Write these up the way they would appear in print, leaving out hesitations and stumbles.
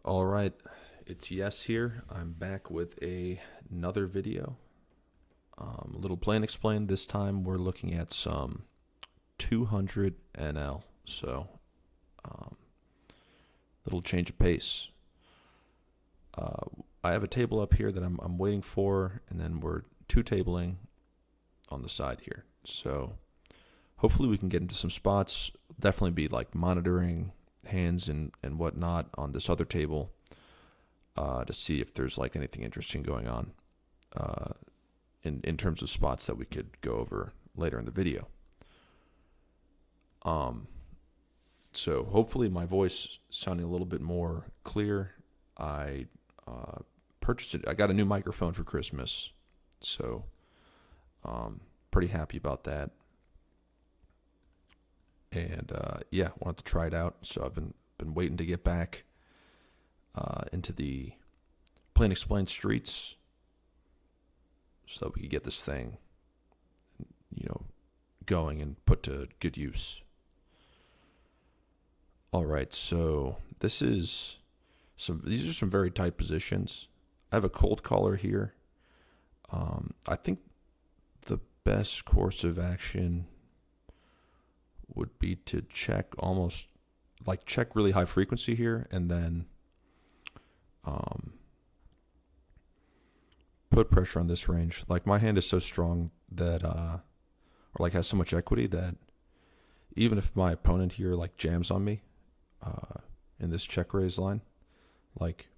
All right, it's Yes here. I'm back with another video. A little play and explain. This time we're looking at some 200 NL. So, um, little change of pace. I have a table up here that I'm waiting for, and then we're two tabling on the side here. So, hopefully we can get into some spots. Definitely be like monitoring hands and whatnot on this other table to see if there's like anything interesting going on in terms of spots that we could go over later in the video. So hopefully my voice sounding a little bit more clear. I purchased it. I got a new microphone for Christmas, so pretty happy about that. And yeah, wanted to try it out. So I've been waiting to get back into the Plain Explain streets so that we could get this thing, going and put to good use. All right, so these are some very tight positions. I have a cold caller here. I think the best course of action would be to check really high frequency here, and then put pressure on this range. Like my hand is so strong that, or like has so much equity that even if my opponent here like jams on me in this check raise line, like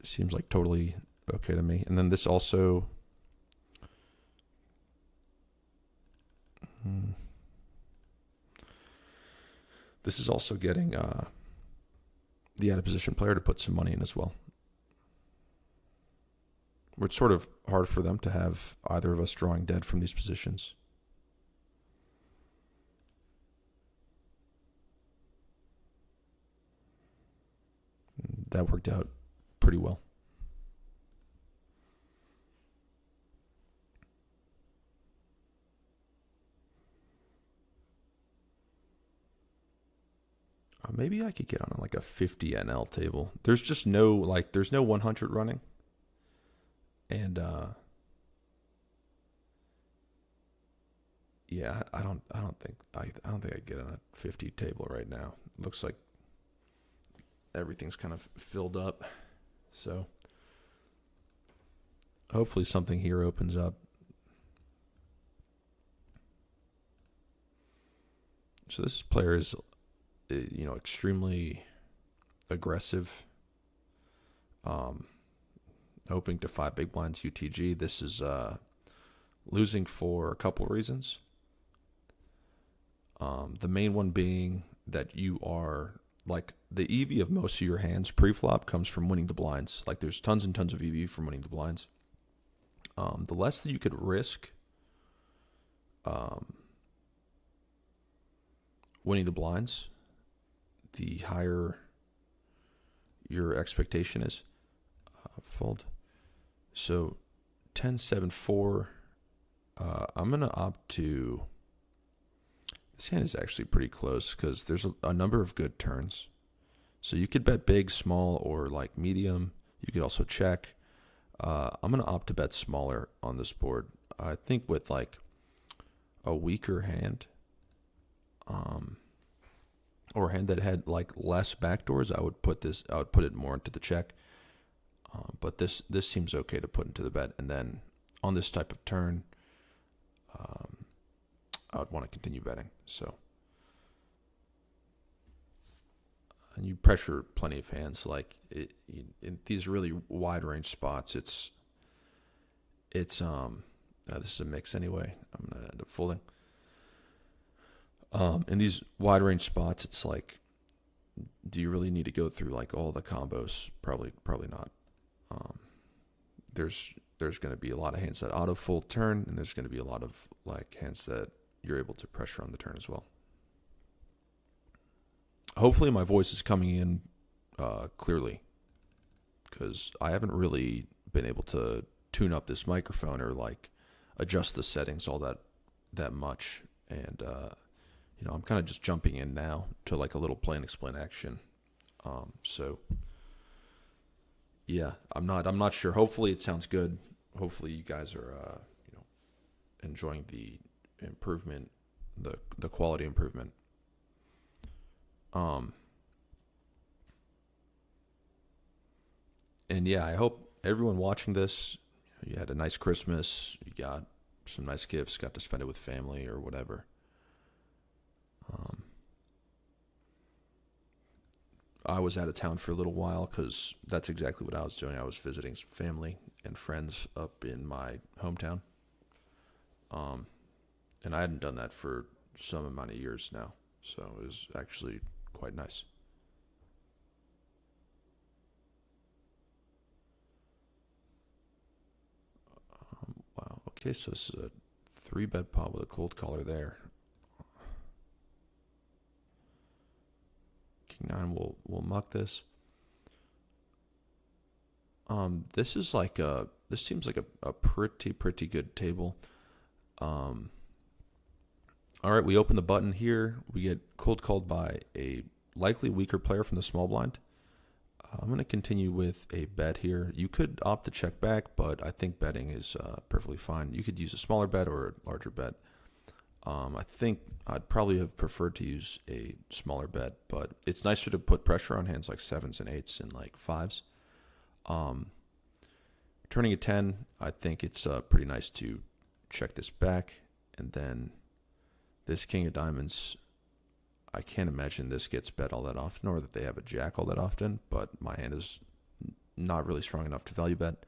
seems like totally okay to me. And then this also, this is also getting the out of position player to put some money in as well. It's sort of hard for them to have either of us drawing dead from these positions. That worked out pretty well. Maybe I could get on like a 50 NL table. There's no 100 running. And yeah, I don't think I could get on a 50 table right now. It looks like everything's kind of filled up. So hopefully something here opens up. So this player is extremely aggressive. Hoping to 5 big blinds UTG. This is losing for a couple of reasons. The main one being that you are like the EV of most of your hands pre-flop comes from winning the blinds. Like there's tons and tons of EV from winning the blinds. The less that you could risk winning the blinds, the higher your expectation is. Fold. So 10-7-4. I'm going to opt to. This hand is actually pretty close because there's a number of good turns. So you could bet big, small, or like medium. You could also check. I'm going to opt to bet smaller on this board. I think with like a weaker hand, or a hand that had like less backdoors, I would put it more into the check. But this seems okay to put into the bet. And then on this type of turn, I would want to continue betting. So, and you pressure plenty of hands. Like in these really wide range spots, it's this is a mix anyway. I'm gonna end up folding. In these wide range spots, it's like, do you really need to go through like all the combos? Probably not. There's going to be a lot of hands that auto fold turn, and there's going to be a lot of like hands that you're able to pressure on the turn as well. Hopefully my voice is coming in clearly, because I haven't really been able to tune up this microphone or like adjust the settings all that much. And I'm kind of just jumping in now to like a little play and explain action. So yeah, I'm not sure. Hopefully it sounds good. Hopefully you guys are enjoying the improvement, the quality improvement. And yeah, I hope everyone watching this, you had a nice Christmas, you got some nice gifts, got to spend it with family or whatever. I was out of town for a little while because that's exactly what I was doing. I was visiting some family and friends up in my hometown. And I hadn't done that for some amount of years now. So it was actually quite nice. Wow. Okay, so this is a 3-bet pot with a cold caller there. King 9 will muck this. This is like this seems like a pretty good table. All right, we open the button here. We get cold called by a likely weaker player from the small blind. I'm going to continue with a bet here. You could opt to check back, but I think betting is perfectly fine. You could use a smaller bet or a larger bet. I think I'd probably have preferred to use a smaller bet, but it's nicer to put pressure on hands like 7s and 8s and like 5s. Turning a 10, I think it's pretty nice to check this back. And then this King of Diamonds, I can't imagine this gets bet all that often or that they have a jack all that often, but my hand is not really strong enough to value bet.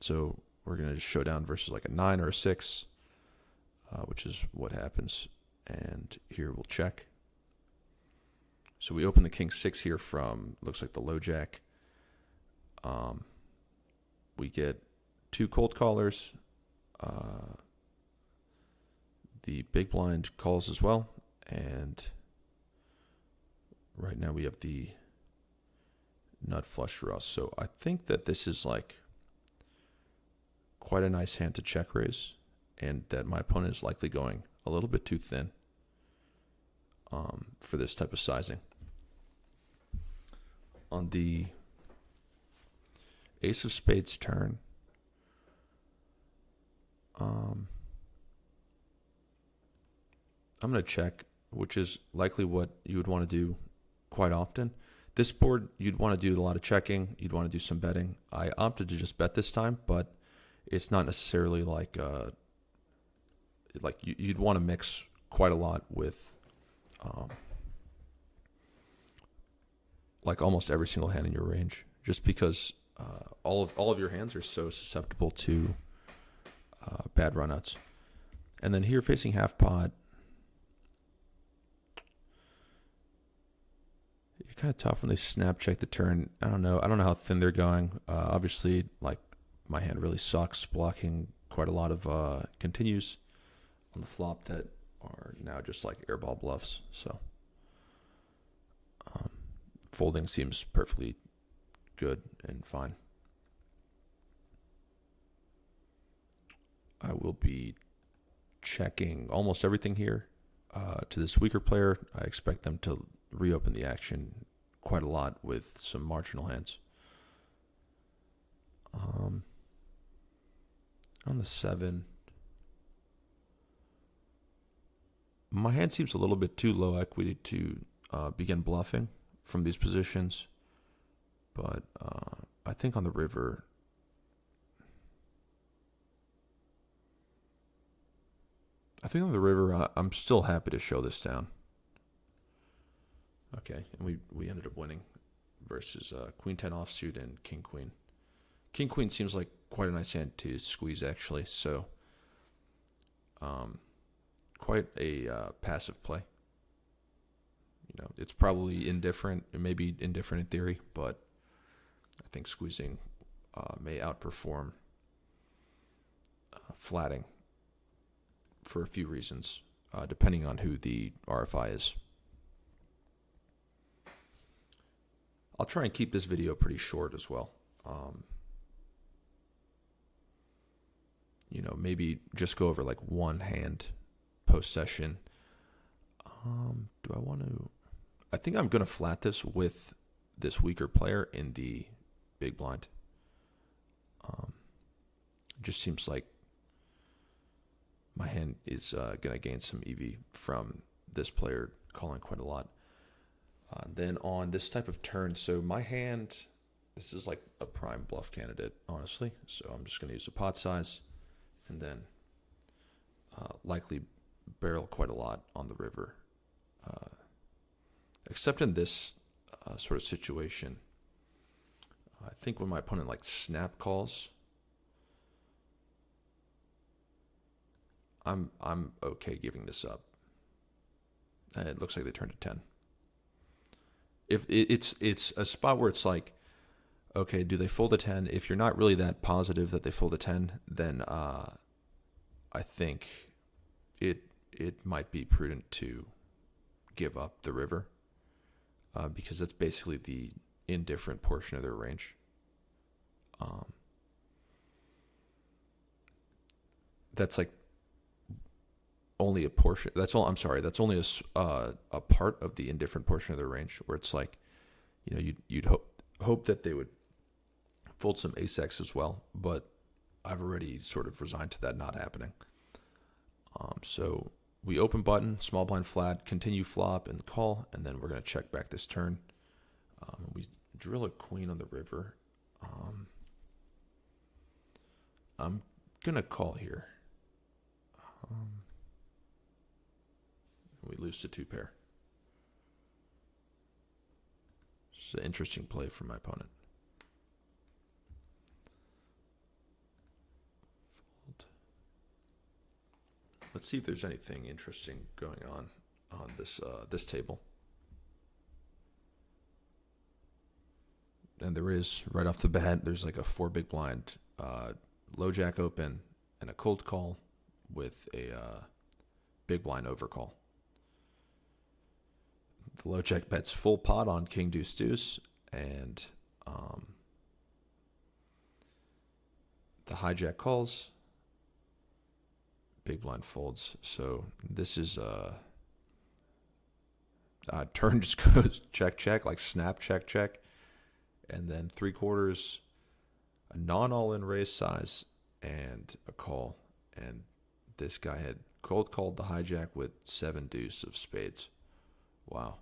So we're going to just show down versus like a 9 or a 6, which is what happens. And here we'll check. So we open the King 6 here from, looks like the low jack. We get 2 cold callers. The big blind calls as well. And right now we have the nut flush draw. So I think that this is like quite a nice hand to check raise, and that my opponent is likely going a little bit too thin for this type of sizing. On the Ace of Spades turn, I'm going to check, which is likely what you would want to do quite often. This board, you'd want to do a lot of checking. You'd want to do some betting. I opted to just bet this time, but it's not necessarily like you'd want to mix quite a lot with like almost every single hand in your range, just because all of your hands are so susceptible to bad runouts. And then here facing half pot, it's kind of tough when they snap check the turn. I don't know how thin they're going. Obviously, like my hand really sucks, blocking quite a lot of continues on the flop that are now just like airball bluffs. So folding seems perfectly good and fine. I will be checking almost everything here. To this weaker player, I expect them to reopen the action quite a lot with some marginal hands. On the 7, my hand seems a little bit too low equity to begin bluffing from these positions, but I think on the river, I'm still happy to show this down. Okay, and we ended up winning versus Queen 10 offsuit and King Queen. King Queen seems like quite a nice hand to squeeze, actually. So, quite a passive play. You know, it's probably indifferent. It may be indifferent in theory, but I think squeezing may outperform flatting for a few reasons, depending on who the RFI is. I'll try and keep this video pretty short as well. Maybe just go over like one hand post session. Do I want to? I think I'm going to flat this with this weaker player in the big blind. Just seems like my hand is going to gain some EV from this player calling quite a lot. Then on this type of turn, so my hand, this is like a prime bluff candidate, honestly. So I'm just going to use a pot size and then likely barrel quite a lot on the river. Except in this sort of situation, I think when my opponent like snap calls, I'm okay giving this up. It looks like they turned to 10. If it's a spot where it's like, okay, do they fold a 10? If you're not really that positive that they fold a 10, then I think it might be prudent to give up the river because that's basically the indifferent portion of their range. That's like only a portion. That's all. I'm sorry. That's only a part of the indifferent portion of their range, where it's like, you know, you'd hope that they would fold some ace X as well, but I've already sort of resigned to that not happening. So we open button, small blind flat, continue flop and call, and then we're going to check back this turn. We drill a queen on the river. I'm going to call here. We lose to 2 pair. It's an interesting play from my opponent. Fold. Let's see if there's anything interesting going on this table. And there is, right off the bat, there's like a 4 big blind, low jack open, and a cold call with a big blind overcall. The low jack bets full pot on king deuce deuce, and the hijack calls. Big blind folds. So this is turn just goes check check, like snap check check, and then 3/4, a non all in raise size, and a call. And this guy had cold called the hijack with 7 deuce of spades. Wow.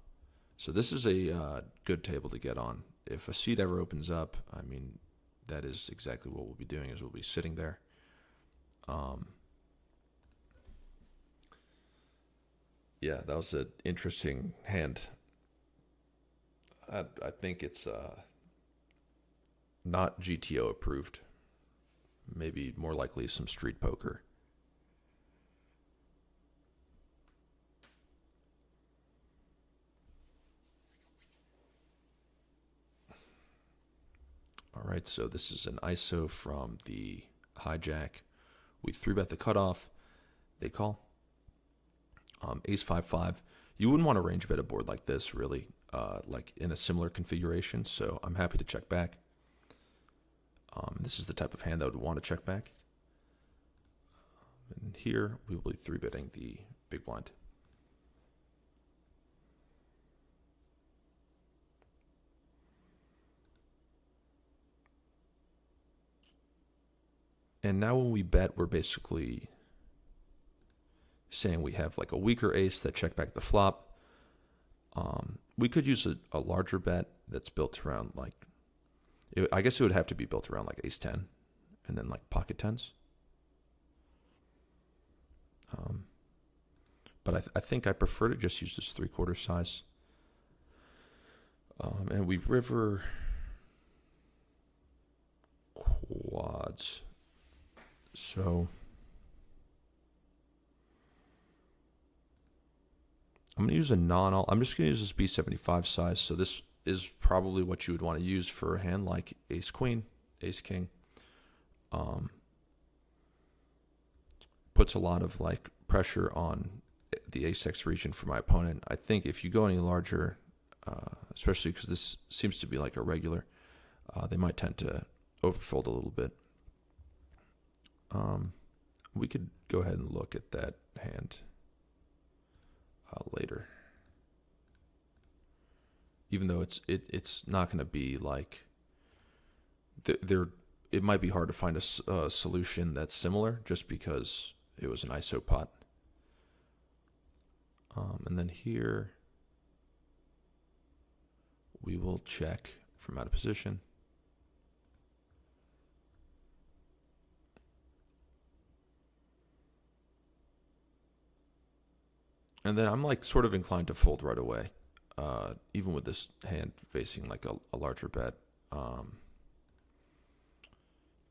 So this is a good table to get on. If a seat ever opens up, I mean, that is exactly what we'll be doing, is we'll be sitting there. Yeah, that was an interesting hand. I think it's not GTO approved. Maybe more likely some street poker. All right, so this is an ISO from the hijack. We 3-bet the cutoff. They call. Ace 5-5. You wouldn't want to range bet a board like this, really, like in a similar configuration. So I'm happy to check back. This is the type of hand that would want to check back. And here we will be 3-betting the big blind. And now when we bet, we're basically saying we have like a weaker ace that check back the flop. We could use a larger bet that's built around like, I guess it would have to be built around like ace 10 and then like pocket tens. But I think I prefer to just use this 3/4 size. And we river quads. So I'm going to use a non-all. I'm just going to use this B75 size. So this is probably what you would want to use for a hand like ace queen, ace king. Puts a lot of like pressure on the ace X region for my opponent. I think if you go any larger, especially because this seems to be like a regular, they might tend to overfold a little bit. We could go ahead and look at that hand later. even though it's not going to be like there. It might be hard to find a solution that's similar just because it was an ISO pot. And then here we will check from out of position. And then I'm like sort of inclined to fold right away, even with this hand facing like a larger bet,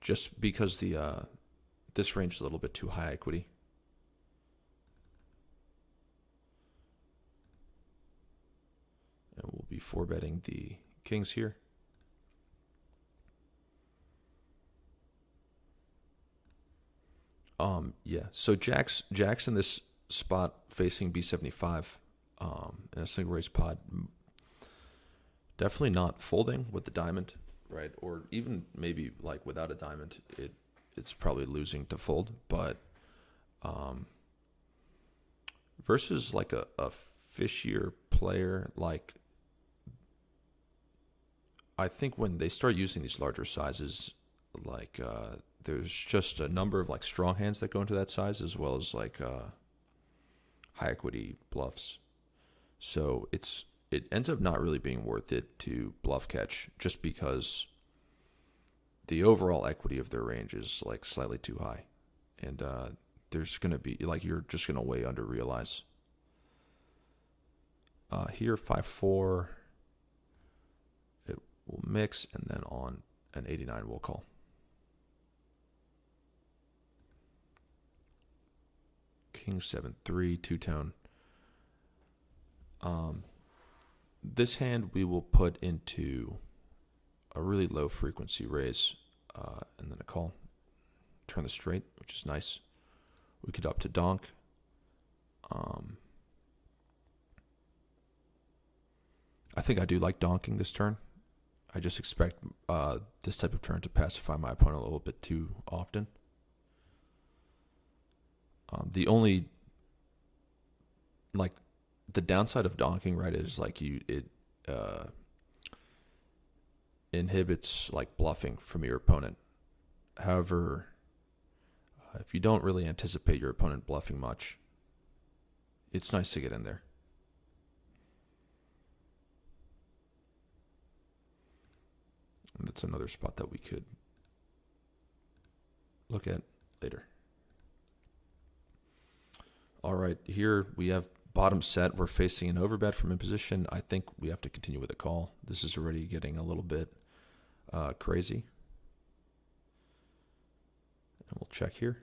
just because this range is a little bit too high equity. And we'll be 4-betting the kings here. Yeah. So Jack's in this spot facing B75, in a single raise pot. Definitely not folding with the diamond, right? Or even maybe like without a diamond, it's probably losing to fold. But versus like a fishier player, like I think when they start using these larger sizes, like there's just a number of like strong hands that go into that size, as well as like high equity bluffs. So it ends up not really being worth it to bluff catch, just because the overall equity of their range is like slightly too high, and there's gonna be like you're just gonna way under realize. Here 5-4. We'll mix, and then on an 89 we'll call. King 7-3, two-tone. This hand we will put into a really low frequency raise, and then a call. Turn the straight, which is nice. We could up to donk. I think I do like donking this turn. I just expect this type of turn to pacify my opponent a little bit too often. The only, like, the downside of donking, right, is like it inhibits like bluffing from your opponent. However, if you don't really anticipate your opponent bluffing much, it's nice to get in there. And that's another spot that we could look at later. All right, here we have bottom set. We're facing an overbet from in position. I think we have to continue with a call. This is already getting a little bit crazy. And we'll check here.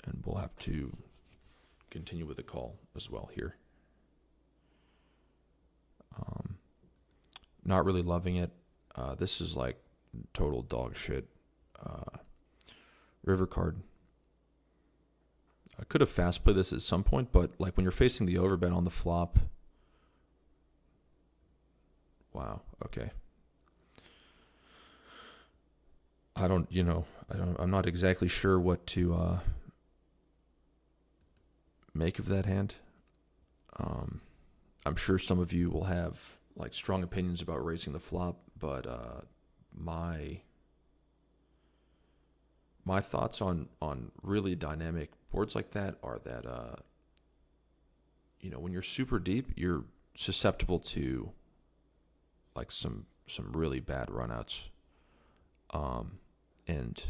And we'll have to continue with the call as well here. Not really loving it. This is like total dog shit. River card. I could have fast played this at some point, but like when you're facing the overbet on the flop. Wow. Okay. I'm not exactly sure what to make of that hand. I'm sure some of you will have like strong opinions about raising the flop, but my thoughts on really dynamic boards like that are that when you're super deep, you're susceptible to like some really bad runouts, and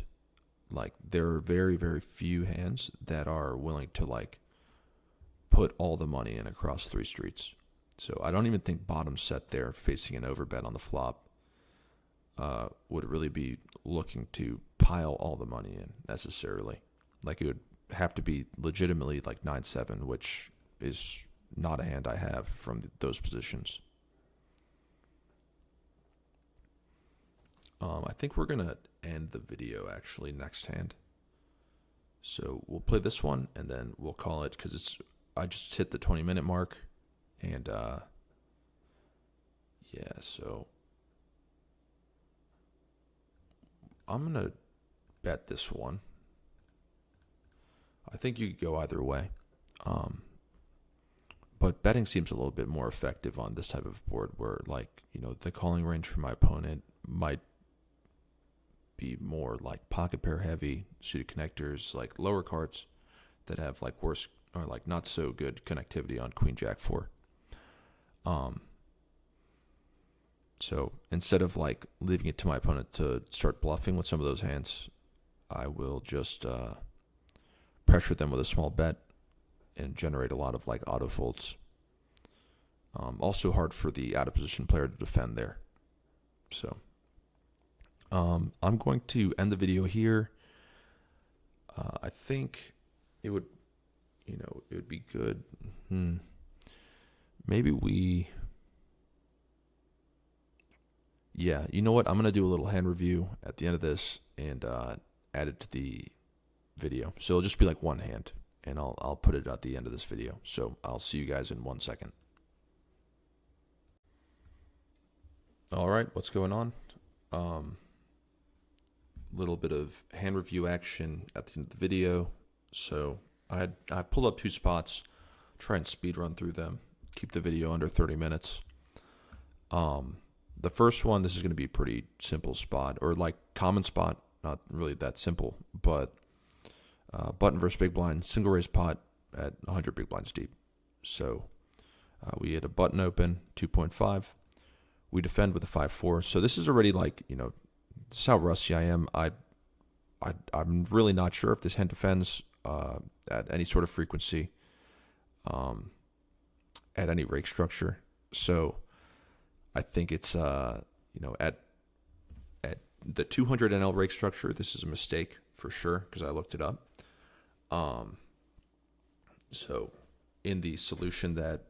like there are very, very few hands that are willing to like put all the money in across 3 streets. So I don't even think bottom set there facing an overbet on the flop would really be looking to pile all the money in necessarily. Like it would have to be legitimately like 9-7, which is not a hand I have from those positions. I think we're going to end the video actually next hand. So we'll play this one and then we'll call it because I just hit the 20-minute mark. And, yeah, so I'm going to bet this one. I think you could go either way. But betting seems a little bit more effective on this type of board where, like, the calling range for my opponent might be more like pocket pair heavy, suited connectors, like lower cards that have like worse or like not so good connectivity on Queen Jack 4. So instead of like leaving it to my opponent to start bluffing with some of those hands, I will just pressure them with a small bet and generate a lot of like auto folds. Also hard for the out of position player to defend there. So I'm going to end the video here. I think it would be good. Maybe you know what? I'm going to do a little hand review at the end of this and add it to the video. So it'll just be like one hand, and I'll put it at the end of this video. So I'll see you guys in 1 second. All right, what's going on? Little bit of hand review action at the end of the video. So I pulled up 2 spots, try and speed run through them, keep the video under 30 minutes. The first one, this is going to be a pretty simple spot, or like common spot, not really that simple, but button versus big blind, single raise pot at 100 big blinds deep. So we had a button open, 2.5. We defend with a 5-4. So this is already like, this is how rusty I am. I'm really not sure if this hand defends at any sort of frequency, at any rake structure. So I think it's at the 200 NL rake structure, this is a mistake for sure because I looked it up. So in the solution that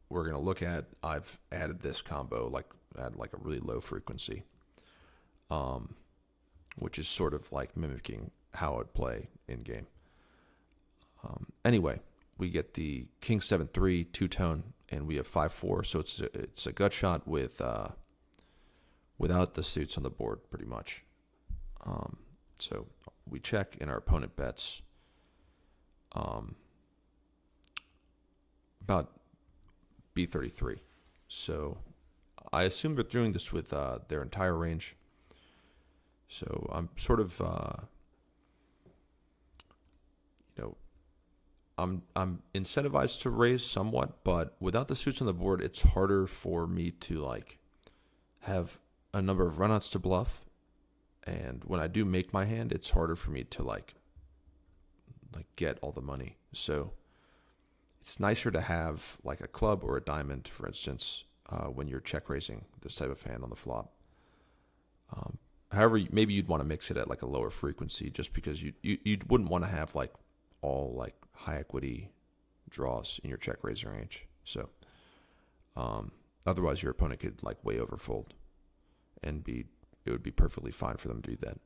we're going to look at, I've added this combo, at a really low frequency, which is sort of like mimicking how I'd play in game. Anyway, we get the King 7-3 two-tone, and we have 5-4, so it's a gut shot with without the suits on the board, pretty much. So we check, and our opponent bets about B33. So I assume they're doing this with their entire range. So I'm sort of, I'm incentivized to raise somewhat, but without the suits on the board, it's harder for me to like have a number of runouts to bluff. And when I do make my hand, it's harder for me to like get all the money. So it's nicer to have like a club or a diamond, for instance, when you're check raising this type of hand on the flop. However, maybe you'd want to mix it at like a lower frequency, just because you wouldn't want to have like all like high equity draws in your check raising range. So otherwise your opponent could like way overfold, and it would be perfectly fine for them to do that.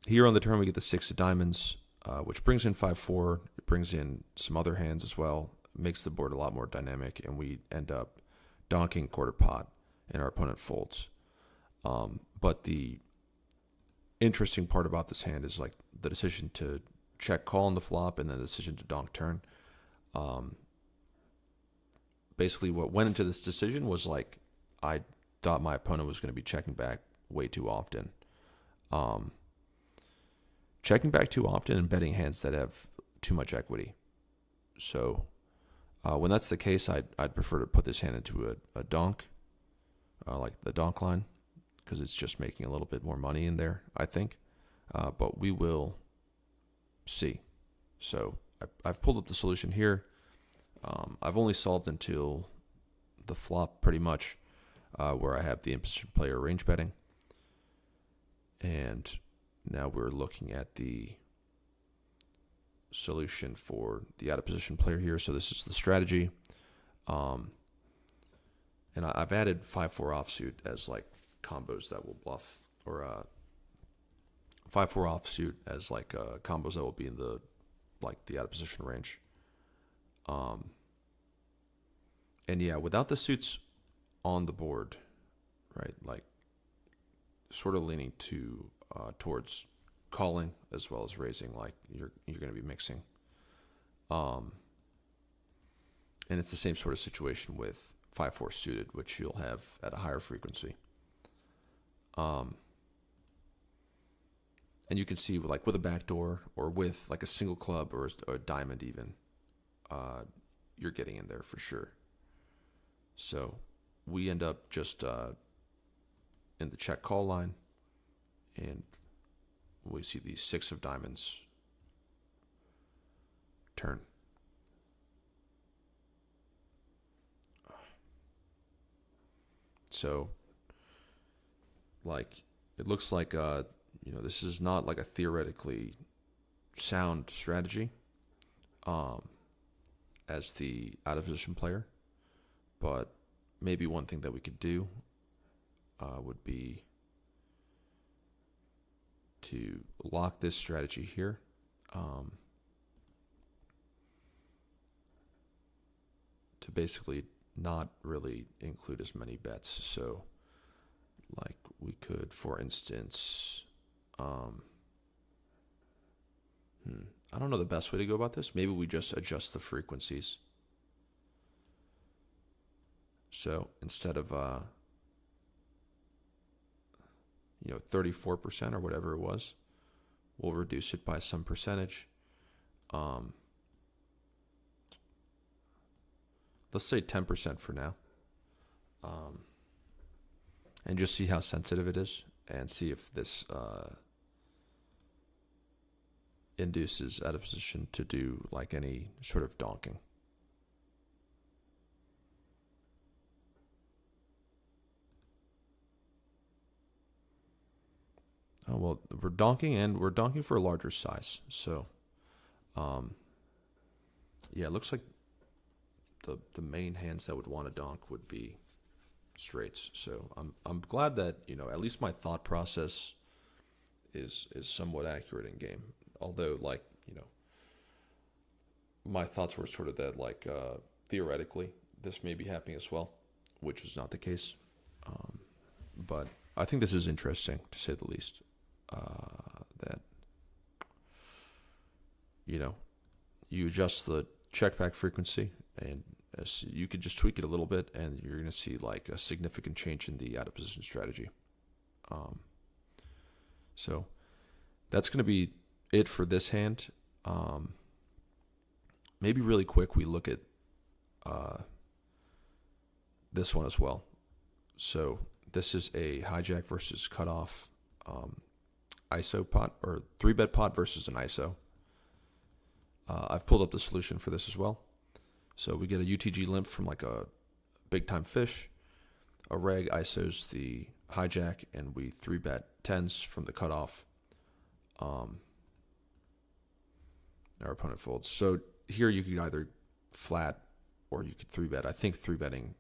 Here on the turn we get the 6 of diamonds, which brings in 5-4. It brings in some other hands as well. It makes the board a lot more dynamic, and we end up donking quarter pot, and our opponent folds. But the interesting part about this hand is like the decision to check call on the flop and then the decision to donk turn. Basically what went into this decision was like I thought my opponent was going to be checking back way too often. Checking back too often and betting hands that have too much equity. So when that's the case, I'd prefer to put this hand into a donk, like the donk line, because it's just making a little bit more money in there, I think. But we will see. So I've pulled up the solution here. I've only solved until the flop pretty much, where I have the in-position player range betting. And now we're looking at the solution for the out-of-position player here. So this is the strategy. And I've added 5-4 offsuit as like combos that will bluff, or 5-4 offsuit as like combos that will be in the out-of-position range. And yeah, without the suits on the board, right, like sort of leaning towards calling as well as raising, like you're going to be mixing. And it's the same sort of situation with 5-4 suited, which you'll have at a higher frequency. And you can see like with a backdoor or with like a single club or a diamond even, you're getting in there for sure. So we end up just in the check call line, and we see the 6 of diamonds turn. So, like, it looks like, this is not like a theoretically sound strategy as the out of position player, but maybe one thing that we could do would be to lock this strategy here. To basically not really include as many bets. So, like, we could, for instance, I don't know the best way to go about this. Maybe we just adjust the frequencies. So instead of 34% or whatever it was, we'll reduce it by some percentage. Let's say 10% for now. And just see how sensitive it is and see if this induces out of position to do like any sort of donking. Oh, well, we're donking for a larger size. So, it looks like the main hands that would want to donk would be straights. So I'm glad that, at least my thought process is somewhat accurate in game. Although, like, my thoughts were sort of that, like, theoretically this may be happening as well, which is not the case. But I think this is interesting, to say the least. That you adjust the check back frequency, and you could just tweak it a little bit, and you're going to see like a significant change in the out of position strategy. So that's going to be it for this hand. Maybe really quick, we look at this one as well. So this is a hijack versus cutoff ISO pot, or 3-bet pot versus an ISO. I've pulled up the solution for this as well. So we get a UTG limp from like a big time fish. A reg ISOs the hijack, and we 3-bet 10s from the cutoff. Our opponent folds. So here you could either flat or you could 3-bet. I think 3-betting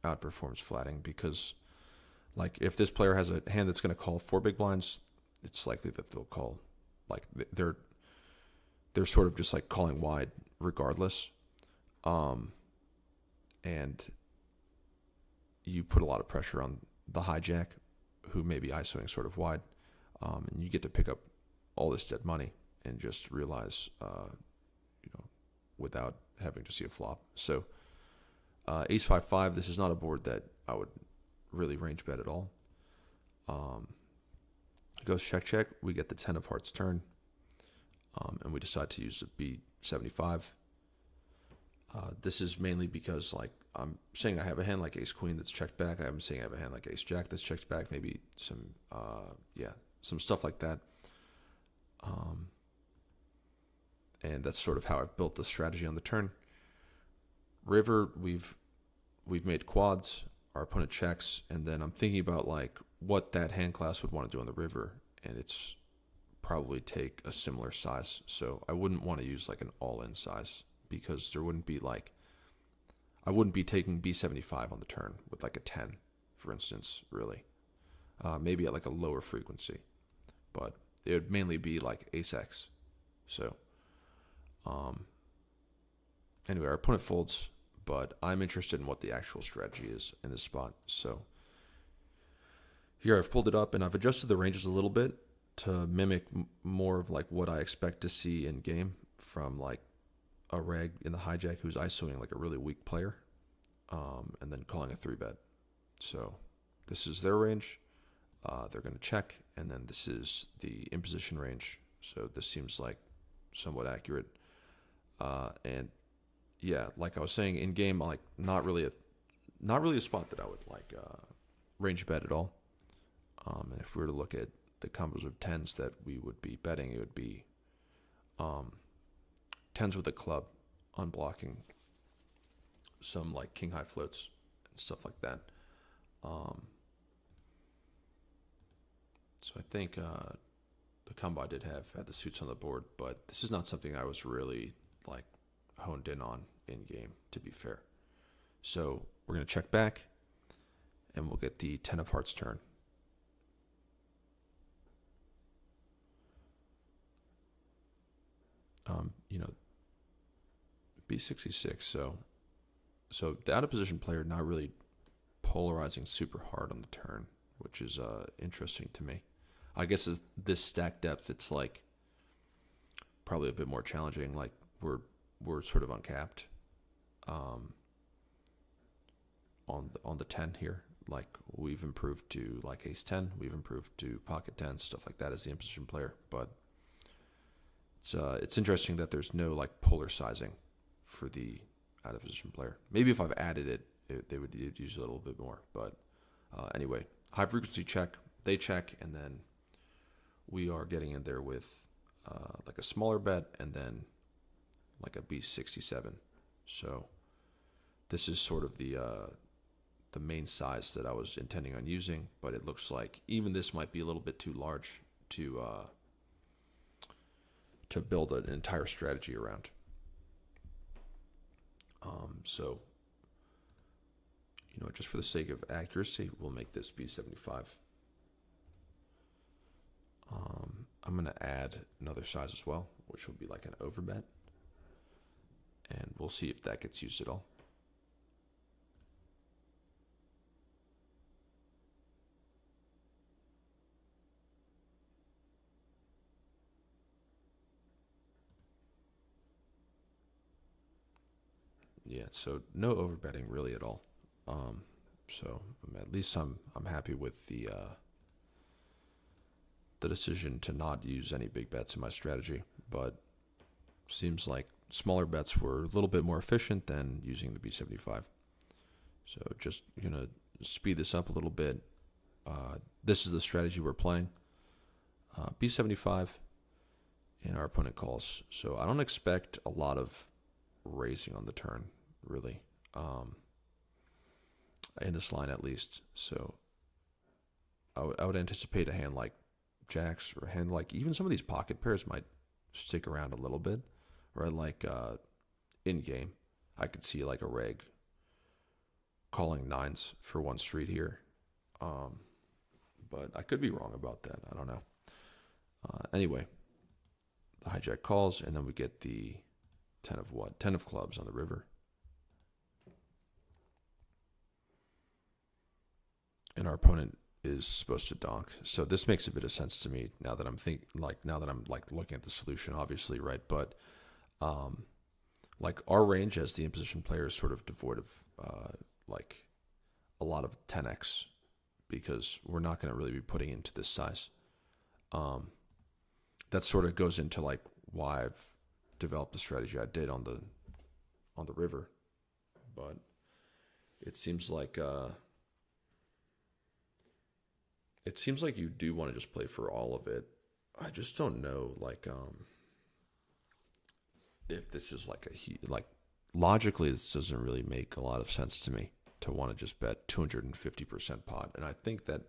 outperforms flatting because, like, if this player has a hand that's going to call 4 big blinds, it's likely that they'll call, like, they're sort of just like calling wide regardless. And you put a lot of pressure on the hijack, who may be ISOing sort of wide, and you get to pick up all this dead money and just realize, without having to see a flop. So, ace 5-5, this is not a board that I would really range bet at all. It goes check, check. We get the 10 of hearts turn, and we decide to use the B75. This is mainly because, like, I'm saying I have a hand like ace queen that's checked back. I'm saying I have a hand like ace jack that's checked back. Maybe some stuff like that. And that's sort of how I've built the strategy on the turn. River, we've made quads. Our opponent checks, and then I'm thinking about like what that hand class would want to do on the river, and it's probably take a similar size. So I wouldn't want to use like an all-in size, because there wouldn't be like, I wouldn't be taking B75 on the turn with like a 10, for instance, really. Maybe at like a lower frequency, but it would mainly be like ace X. So, anyway, our opponent folds, but I'm interested in what the actual strategy is in this spot. So here I've pulled it up and I've adjusted the ranges a little bit. to mimic more of like what I expect to see in game from like a reg in the hijack who's ISOing like a really weak player, and then calling a 3-bet. So this is their range. They're going to check, and then this is the imposition range. So this seems like somewhat accurate. And yeah, like I was saying in game, like not really a spot that I would like range bet at all. And if we were to look at the combos of tens that we would be betting, it would be tens with a club, unblocking some like king high floats and stuff like that. So I think the combo I did have had the suits on the board, but this is not something I was really like honed in on in game, to be fair. So we're going to check back, and we'll get the 10 of hearts turn. B66. So the out of position player not really polarizing super hard on the turn, which is interesting to me. I guess as this stack depth, it's like probably a bit more challenging. Like we're sort of uncapped on the 10 here. Like we've improved to like ace 10, we've improved to pocket 10, stuff like that as the imposition player. But it's interesting that there's no like polar sizing for the out of position player. Maybe if I've added it, they would use it a little bit more. But anyway, high frequency check, they check, and then we are getting in there with like a smaller bet and then like a B67. So this is sort of the main size that I was intending on using, but it looks like even this might be a little bit too large to build an entire strategy around. So, just for the sake of accuracy, we'll make this B75. I'm going to add another size as well, which will be like an overbet. And we'll see if that gets used at all. Yeah, so no overbetting really at all. So at least I'm happy with the decision to not use any big bets in my strategy. But seems like smaller bets were a little bit more efficient than using the B75. So just gonna speed this up a little bit. This is the strategy we're playing. B75, and our opponent calls. So I don't expect a lot of raising on the turn, really, in this line at least. So I would anticipate a hand like jacks, or a hand like even some of these pocket pairs might stick around a little bit, right? Like in game, I could see like a reg calling nines for one street here, but I could be wrong about that. I don't know. Anyway, the hijack calls, and then we get the 10 of what? 10 of clubs on the river. And our opponent is supposed to donk. So this makes a bit of sense to me now that I'm looking at the solution, obviously, right? But like our range as the imposition player is sort of devoid of like a lot of 10x, because we're not going to really be putting into this size. That sort of goes into like why I've developed the strategy I did on the river. But it seems like you do want to just play for all of it. I just don't know, like, if this is like logically, this doesn't really make a lot of sense to me to want to just bet 250% pot. And I think that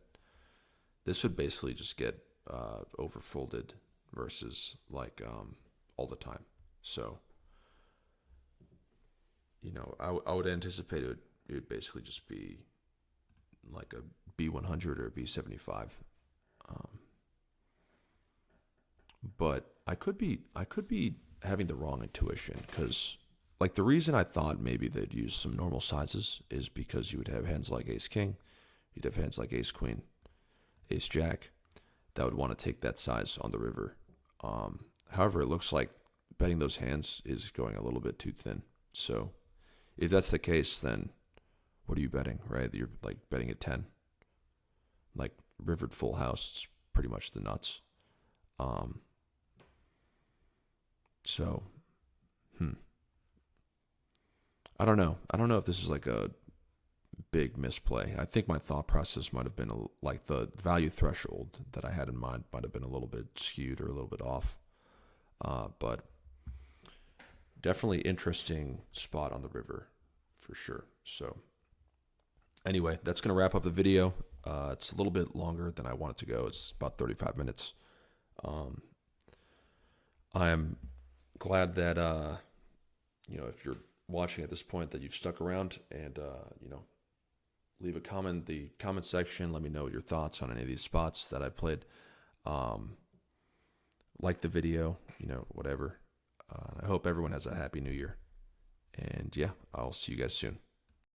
this would basically just get overfolded versus like all the time. So, I would anticipate it would basically just be like a B100 or B75. But I could be having the wrong intuition, because like the reason I thought maybe they'd use some normal sizes is because you would have hands like ace king, you'd have hands like ace queen, ace jack, that would want to take that size on the river. However, it looks like betting those hands is going a little bit too thin. So if that's the case, then what are you betting, right? You're like betting at 10. Like rivered full house, it's pretty much the nuts. So, I don't know. I don't know if this is like a big misplay. I think my thought process might have been like the value threshold that I had in mind might have been a little bit skewed or a little bit off. But definitely interesting spot on the river for sure. So anyway, that's going to wrap up the video. It's a little bit longer than I want it to go. It's about 35 minutes. I'm glad that, if you're watching at this point, that you've stuck around and, leave a comment in the comment section. Let me know your thoughts on any of these spots that I've played. Like the video, whatever. I hope everyone has a happy new year. And yeah, I'll see you guys soon.